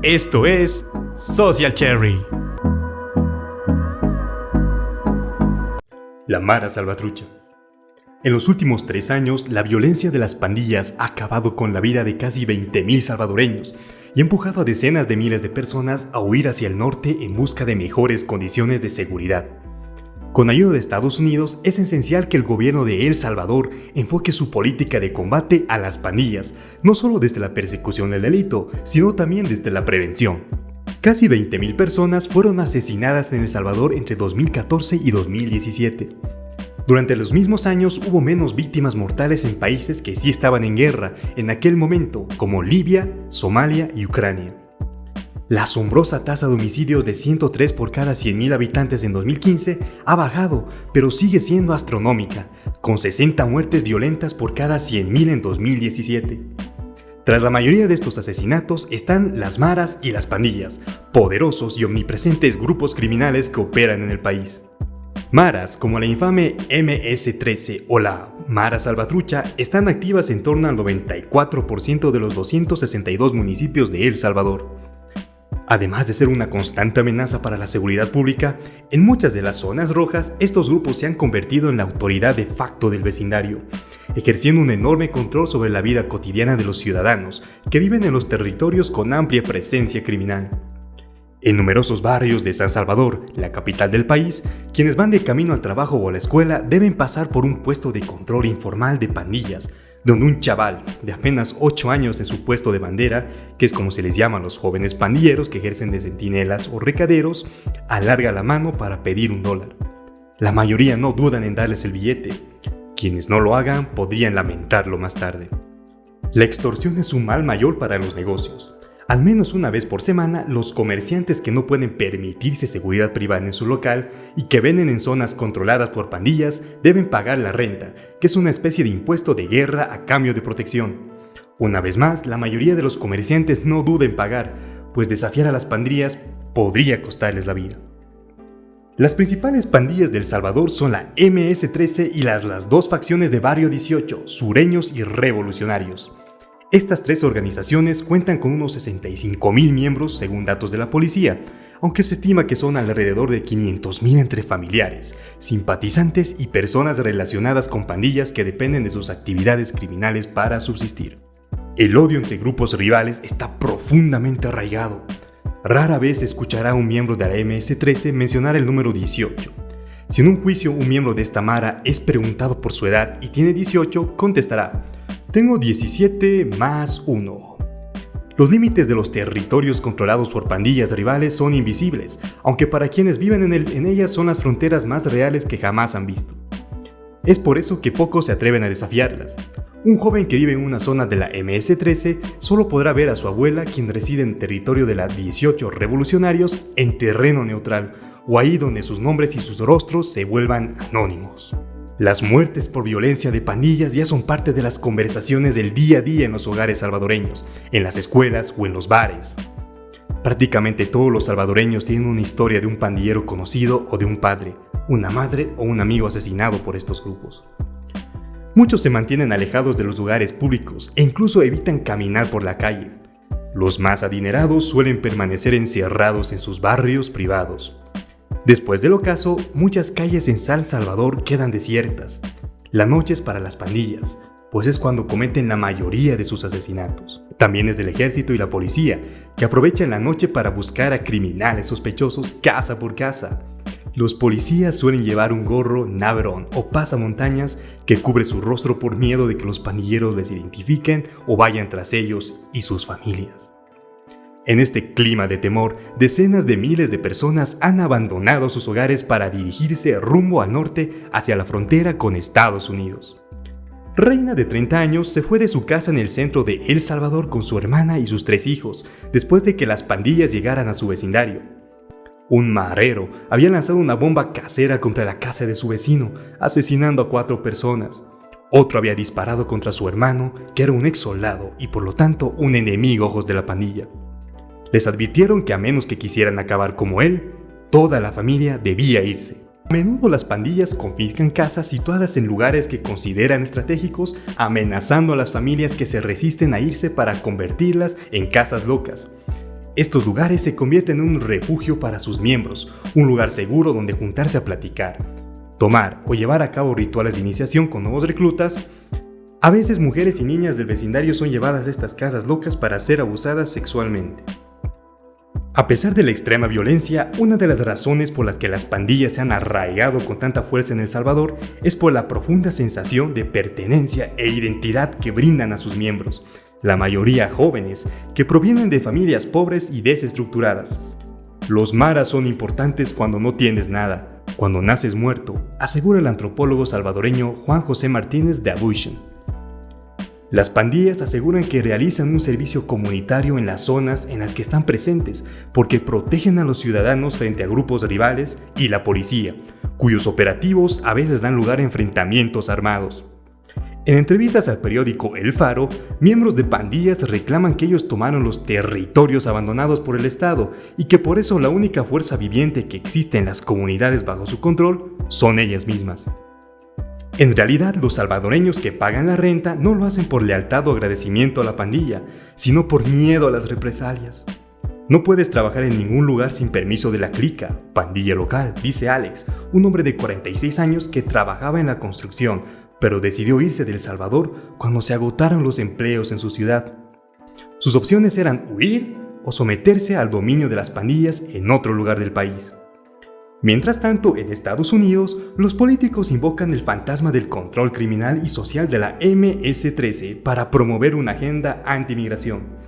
Esto es Social Cherry. La Mara Salvatrucha. En los últimos 3 años, la violencia de las pandillas ha acabado con la vida de casi 20,000 salvadoreños y ha empujado a decenas de miles de personas a huir hacia el norte en busca de mejores condiciones de seguridad. Con ayuda de Estados Unidos, es esencial que el gobierno de El Salvador enfoque su política de combate a las pandillas, no solo desde la persecución del delito, sino también desde la prevención. Casi 20,000 personas fueron asesinadas en El Salvador entre 2014 y 2017. Durante los mismos años hubo menos víctimas mortales en países que sí estaban en guerra en aquel momento, como Libia, Somalia y Ucrania. La asombrosa tasa de homicidios de 103 por cada 100,000 habitantes en 2015 ha bajado, pero sigue siendo astronómica, con 60 muertes violentas por cada 100,000 en 2017. Tras la mayoría de estos asesinatos están las maras y las pandillas, poderosos y omnipresentes grupos criminales que operan en el país. Maras, como la infame MS-13 o la Mara Salvatrucha, están activas en torno al 94% de los 262 municipios de El Salvador. Además de ser una constante amenaza para la seguridad pública, en muchas de las zonas rojas estos grupos se han convertido en la autoridad de facto del vecindario, ejerciendo un enorme control sobre la vida cotidiana de los ciudadanos que viven en los territorios con amplia presencia criminal. En numerosos barrios de San Salvador, la capital del país, quienes van de camino al trabajo o a la escuela deben pasar por un puesto de control informal de pandillas, donde un chaval de apenas 8 años en su puesto de bandera, que es como se les llama a los jóvenes pandilleros que ejercen de centinelas o recaderos, alarga la mano para pedir $1. La mayoría no dudan en darles el billete. Quienes no lo hagan podrían lamentarlo más tarde. La extorsión es un mal mayor para los negocios. Al menos una vez por semana, los comerciantes que no pueden permitirse seguridad privada en su local y que venden en zonas controladas por pandillas deben pagar la renta, que es una especie de impuesto de guerra a cambio de protección. Una vez más, la mayoría de los comerciantes no duda en pagar, pues desafiar a las pandillas podría costarles la vida. Las principales pandillas de El Salvador son la MS-13 y las dos facciones de Barrio 18, sureños y revolucionarios. Estas 3 organizaciones cuentan con unos 65,000 miembros según datos de la policía, aunque se estima que son alrededor de 500,000 entre familiares, simpatizantes y personas relacionadas con pandillas que dependen de sus actividades criminales para subsistir. El odio entre grupos rivales está profundamente arraigado. Rara vez se escuchará a un miembro de la MS-13 mencionar el número 18. Si en un juicio un miembro de esta mara es preguntado por su edad y tiene 18, contestará: tengo 17 más 1. Los límites de los territorios controlados por pandillas rivales son invisibles, aunque para quienes viven en ellas son las fronteras más reales que jamás han visto. Es por eso que pocos se atreven a desafiarlas. Un joven que vive en una zona de la MS-13 solo podrá ver a su abuela, quien reside en territorio de la 18 revolucionarios, en terreno neutral, o ahí donde sus nombres y sus rostros se vuelvan anónimos. Las muertes por violencia de pandillas ya son parte de las conversaciones del día a día en los hogares salvadoreños, en las escuelas o en los bares. Prácticamente todos los salvadoreños tienen una historia de un pandillero conocido o de un padre, una madre o un amigo asesinado por estos grupos. Muchos se mantienen alejados de los lugares públicos e incluso evitan caminar por la calle. Los más adinerados suelen permanecer encerrados en sus barrios privados. Después del ocaso, muchas calles en San Salvador quedan desiertas. La noche es para las pandillas, pues es cuando cometen la mayoría de sus asesinatos. También es del ejército y la policía, que aprovechan la noche para buscar a criminales sospechosos casa por casa. Los policías suelen llevar un gorro naverón o pasamontañas que cubre su rostro por miedo de que los pandilleros les identifiquen o vayan tras ellos y sus familias. En este clima de temor, decenas de miles de personas han abandonado sus hogares para dirigirse rumbo al norte hacia la frontera con Estados Unidos. Reina de 30 años se fue de su casa en el centro de El Salvador con su hermana y sus 3 hijos, después de que las pandillas llegaran a su vecindario. Un marrero había lanzado una bomba casera contra la casa de su vecino, asesinando a 4 personas. Otro había disparado contra su hermano, que era un ex soldado y por lo tanto un enemigo a ojos de la pandilla. Les advirtieron que a menos que quisieran acabar como él, toda la familia debía irse. A menudo las pandillas confiscan casas situadas en lugares que consideran estratégicos, amenazando a las familias que se resisten a irse para convertirlas en casas locas. Estos lugares se convierten en un refugio para sus miembros, un lugar seguro donde juntarse a platicar, tomar o llevar a cabo rituales de iniciación con nuevos reclutas. A veces mujeres y niñas del vecindario son llevadas a estas casas locas para ser abusadas sexualmente. A pesar de la extrema violencia, una de las razones por las que las pandillas se han arraigado con tanta fuerza en El Salvador es por la profunda sensación de pertenencia e identidad que brindan a sus miembros, la mayoría jóvenes, que provienen de familias pobres y desestructuradas. Los maras son importantes cuando no tienes nada, cuando naces muerto, asegura el antropólogo salvadoreño Juan José Martínez de Abuchen. Las pandillas aseguran que realizan un servicio comunitario en las zonas en las que están presentes porque protegen a los ciudadanos frente a grupos rivales y la policía, cuyos operativos a veces dan lugar a enfrentamientos armados. En entrevistas al periódico El Faro, miembros de pandillas reclaman que ellos tomaron los territorios abandonados por el Estado y que por eso la única fuerza viviente que existe en las comunidades bajo su control son ellas mismas. En realidad, los salvadoreños que pagan la renta no lo hacen por lealtad o agradecimiento a la pandilla, sino por miedo a las represalias. No puedes trabajar en ningún lugar sin permiso de la clica, pandilla local, dice Alex, un hombre de 46 años que trabajaba en la construcción, pero decidió irse de El Salvador cuando se agotaron los empleos en su ciudad. Sus opciones eran huir o someterse al dominio de las pandillas en otro lugar del país. Mientras tanto, en Estados Unidos, los políticos invocan el fantasma del control criminal y social de la MS-13 para promover una agenda anti-migración.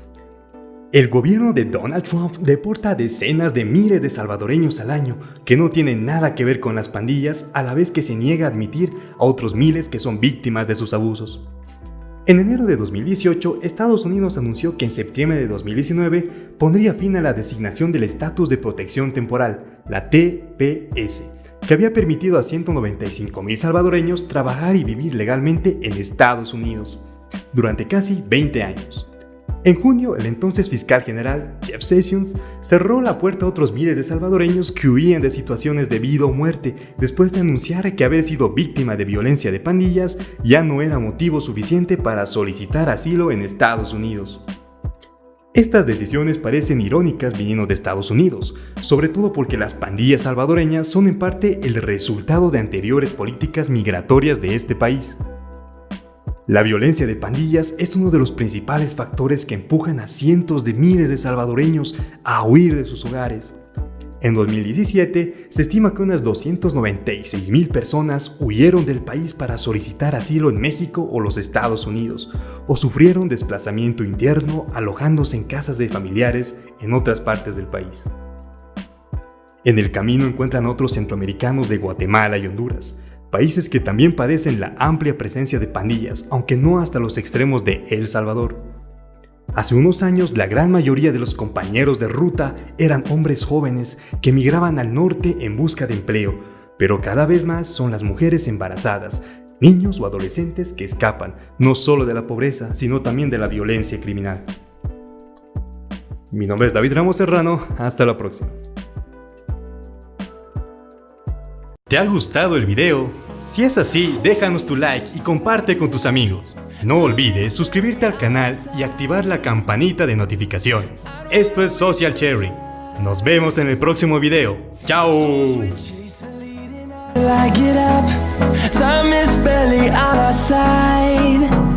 El gobierno de Donald Trump deporta a decenas de miles de salvadoreños al año que no tienen nada que ver con las pandillas, a la vez que se niega a admitir a otros miles que son víctimas de sus abusos. En enero de 2018, Estados Unidos anunció que en septiembre de 2019 pondría fin a la designación del Estatus de Protección Temporal, la TPS, que había permitido a 195,000 salvadoreños trabajar y vivir legalmente en Estados Unidos durante casi 20 años. En junio, el entonces fiscal general, Jeff Sessions, cerró la puerta a otros miles de salvadoreños que huían de situaciones de vida o muerte después de anunciar que haber sido víctima de violencia de pandillas ya no era motivo suficiente para solicitar asilo en Estados Unidos. Estas decisiones parecen irónicas viniendo de Estados Unidos, sobre todo porque las pandillas salvadoreñas son en parte el resultado de anteriores políticas migratorias de este país. La violencia de pandillas es uno de los principales factores que empujan a cientos de miles de salvadoreños a huir de sus hogares. En 2017, se estima que unas 296,000 personas huyeron del país para solicitar asilo en México o los Estados Unidos, o sufrieron desplazamiento interno alojándose en casas de familiares en otras partes del país. En el camino encuentran otros centroamericanos de Guatemala y Honduras, países que también padecen la amplia presencia de pandillas, aunque no hasta los extremos de El Salvador. Hace unos años, la gran mayoría de los compañeros de ruta eran hombres jóvenes que migraban al norte en busca de empleo, pero cada vez más son las mujeres embarazadas, niños o adolescentes que escapan, no solo de la pobreza, sino también de la violencia criminal. Mi nombre es David Ramos Serrano, hasta la próxima. ¿Te ha gustado el video? Si es así, déjanos tu like y comparte con tus amigos. No olvides suscribirte al canal y activar la campanita de notificaciones. Esto es Social Sharing. Nos vemos en el próximo video. ¡Chao! Time is barely on our side.